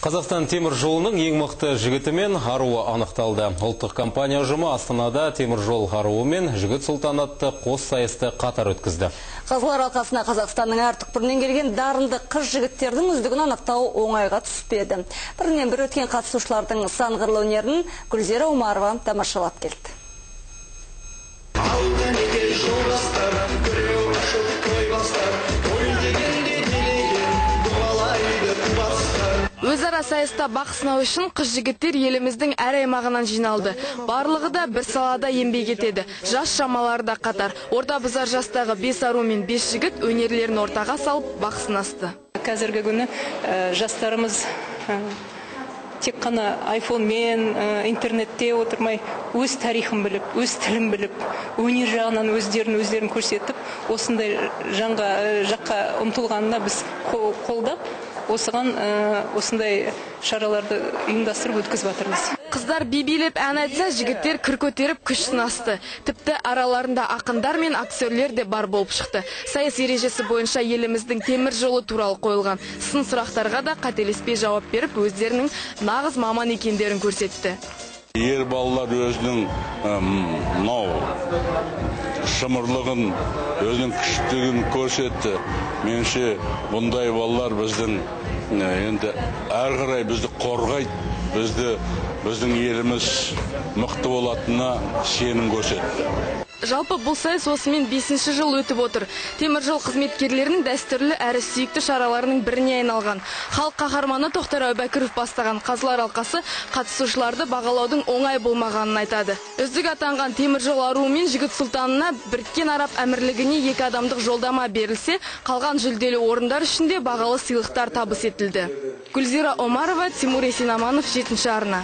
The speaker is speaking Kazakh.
Қазақстан темір жолының ең мықты жігіті мен аруы анықталды. Ұлттық компания ұжымы Астанада темір жол аруы мен жігіт сұлтанатты қос сайысты қатар өткізді. Қазылар алқасына Қазақстанның әр түкпірінен келген дарынды қыз жігіттердің үздігін анықтау оңайға түспеді. Бірінен бір өткен қатысушылардың сан қырлы өнерін Гүлзира Омарова тамашалап келді. Өзара сайыста бақ сынау үшін қыз жігіттер еліміздің әр аймағынан жиналды. Барлығы да бір салада еңбек етеді. Жас шамалары да қатар. Орта бұзар жастағы 5 ару мен 5 жігіт өнерлерін ортаға салып бақ сынасты. Қазіргі күні жастарымыз тек қана айфонмен, интернетте отырмай, өз тарихын біліп, өз тілін біліп, өнер жағынан өздерін көрсетіп, осындай жаққа ұмтылғанына біз қолдап, осындай шараларды ұйымдастырып өткізіп жатырмыз. Қыздар би билеп ән айтса, жігіттер кір көтеріп күш сынасты. Тіпті араларында ақындар мен актерлер де бар болып шықты. Сайыс ережесі бойынша еліміздің темір жолы туралы қойылған сын сұрақтарға да қателеспей жауап беріп, өздерінің нағыз маман екендерін көрсетті. Ер балалар өзінің шымырлығын, өзінің күштігін көрсетті. Меніңше бұндай балалар біздің енді әр қарай бізді қорғайды, біздің еліміз мықты болатынына сенім көрсетті. Жалпы бұл сайыс осымен 5-ші жыл өтіп отыр. Темір жол қызметкерлерінің дәстүрлі әрі сүйікті шараларының біріне айналған. Халық қаһарманы Тоқтар Әубәкіров бастаған қазылар алқасы қатысушыларды бағалаудың оңай болмағанын айтады. Үздік атанған темір жол аруы мен жігіт сұлтанына Біріккен Араб Әмірлігіне 2 адамдық жолдама берілсе, қалған жүлделі орындар ішінде бағалы сыйлықтар табыс етілді. Гүлзира Омарова, Тимур Есенаманов, 7-ші арна.